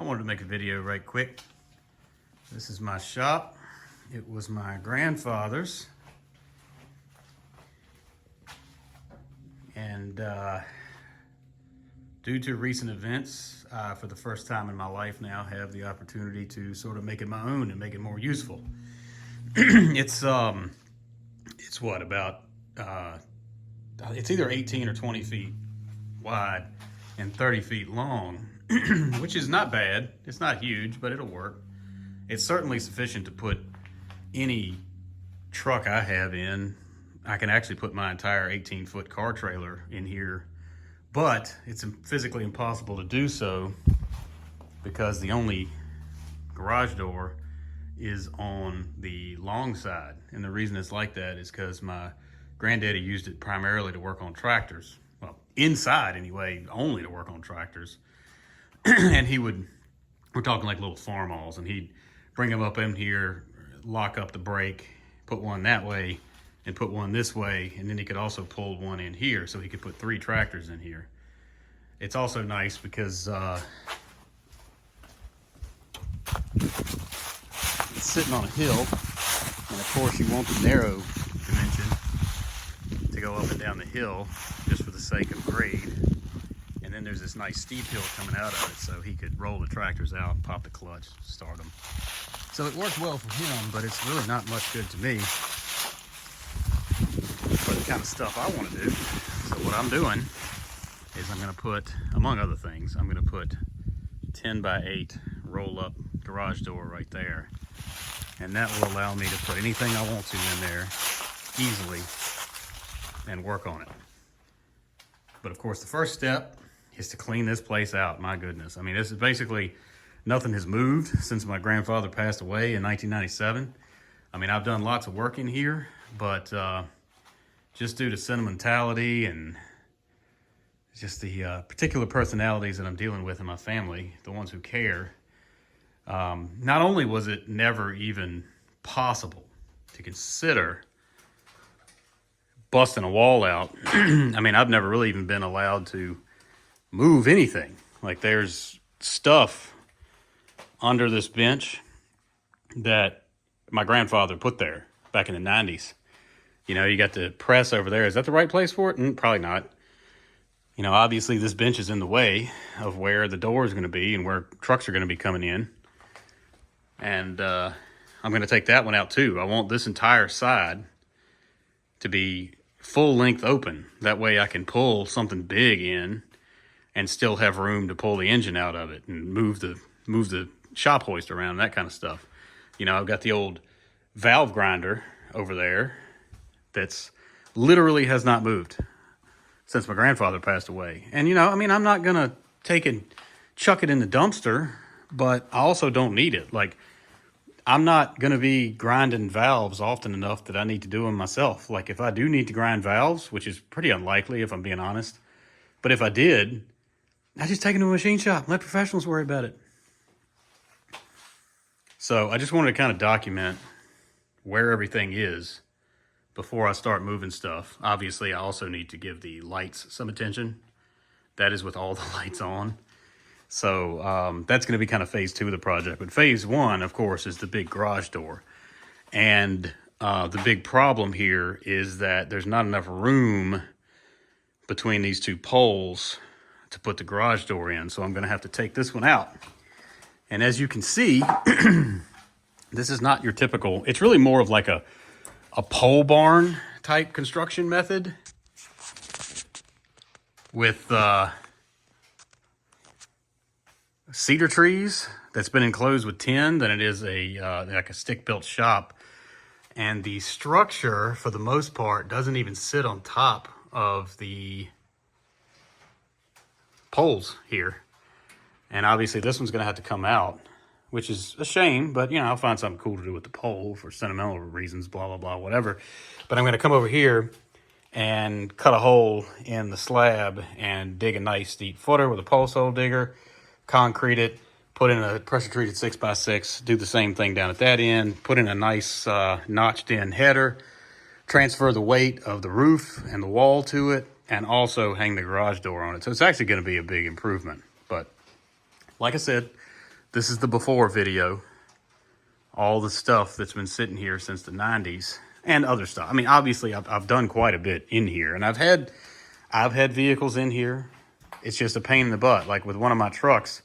wanted to make a video right quick. This is my shop. It was my grandfather's. And due to recent events, for the first time in my life now, have the opportunity to sort of make it my own and make it more useful. It's what, about, it's either 18 or 20 feet wide and 30 feet long, which is not bad. It's not huge, but it'll work. It's certainly sufficient to put any truck I have in. I can actually put my entire 18-foot car trailer in here, but it's physically impossible to do so because the only garage door is on the long side. And the reason it's like that is because my granddaddy used it primarily to work on tractors. Well, inside anyway, only to work on tractors. And we're talking like little farm-alls, and he'd bring them up in here, lock up the brake, put one that way, and put one this way, and then he could also pull one in here, so he could put 3 tractors in here. It's also nice because it's sitting on a hill, and of course you want the narrow dimension to go up and down the hill just for the sake of grade. And then there's this nice steep hill coming out of it, so he could roll the tractors out and pop the clutch, start them. So it worked well for him, but it's really not much good to me for the kind of stuff I want to do. So what I'm doing is I'm going to put, among other things, I'm going to put 10 by 8 roll-up garage door right there. And that will allow me to put anything I want to in there easily and work on it. But of course, the first step is to clean this place out. My goodness. I mean, this is basically, nothing has moved since my grandfather passed away in 1997. I mean, I've done lots of work in here, but just due to sentimentality and just the particular personalities that I'm dealing with in my family, the ones who care, not only was it never even possible to consider busting a wall out, I mean, I've never really even been allowed to move anything. Like, there's stuff under this bench that my grandfather put there back in the 90s. You know, you got the press over there. Is that the right place for it? Probably not. You know, obviously this bench is in the way of where the door is going to be and where trucks are going to be coming in. And I'm going to take that one out too. I want this entire side to be full length open. That way I can pull something big in and still have room to pull the engine out of it and move the shop hoist around, that kind of stuff. You know, I've got the old valve grinder over there that's literally has not moved since my grandfather passed away. And, you know, I mean, I'm not going to take and chuck it in the dumpster, but I also don't need it. Like, I'm not going to be grinding valves often enough that I need to do them myself. Like, if I do need to grind valves, which is pretty unlikely if I'm being honest, but if I did, I just take it to a machine shop and let professionals worry about it. So I just wanted to kind of document where everything is before I start moving stuff. Obviously, I also need to give the lights some attention. That is with all the lights on. So that's going to be kind of phase 2 of the project. But phase 1, of course, is the big garage door. And the big problem here is that there's not enough room between these 2 poles to put the garage door in. So I'm going to have to take this one out. And as you can see, this is not your typical, it's really more of like a pole barn type construction method with cedar trees that's been enclosed with tin than it is like a stick-built shop. And the structure, for the most part, doesn't even sit on top of the poles here. And obviously this one's going to have to come out, which is a shame, but, you know, I'll find something cool to do with the pole for sentimental reasons, blah, blah, blah, whatever. But I'm going to come over here and cut a hole in the slab and dig a nice deep footer with a post hole digger, concrete it, put in a pressure-treated 6x6, do the same thing down at that end, put in a nice notched-in header, transfer the weight of the roof and the wall to it, and also hang the garage door on it. So it's actually going to be a big improvement. But like I said, This is the before video. All the stuff that's been sitting here since the 90s and other stuff. I mean, obviously I've done quite a bit in here, and I've had vehicles in here. It's just a pain in the butt. Like with one of my trucks,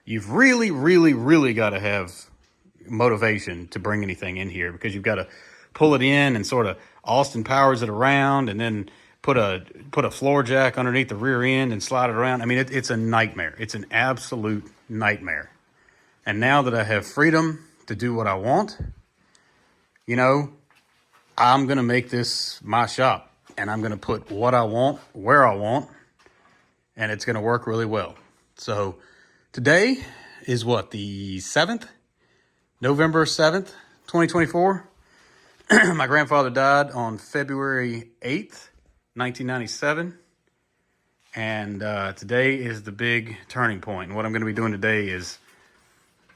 you've really, really, really got to have motivation to bring anything in here, because you've got to pull it in and sort of Austin Powers it around, and then put a floor jack underneath the rear end and slide it around. I mean, it's a nightmare. It's an absolute nightmare. And now that I have freedom to do what I want, you know, I'm going to make this my shop, and I'm going to put what I want where I want, and it's going to work really well. So today is what, the 7th? November 7th, 2024. My grandfather died on February 8th, 1997. And today is the big turning point. And what I'm going to be doing today is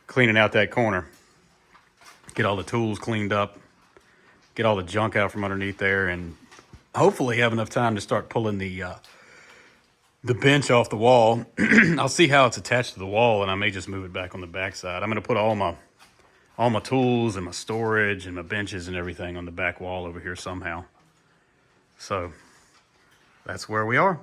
cleaning out that corner. Get all the tools cleaned up. Get all the junk out from underneath there. And hopefully have enough time to start pulling the bench off the wall. I'll see how it's attached to the wall, and I may just move it back on the backside. I'm going to put all my tools and my storage and my benches and everything on the back wall over here somehow. So that's where we are.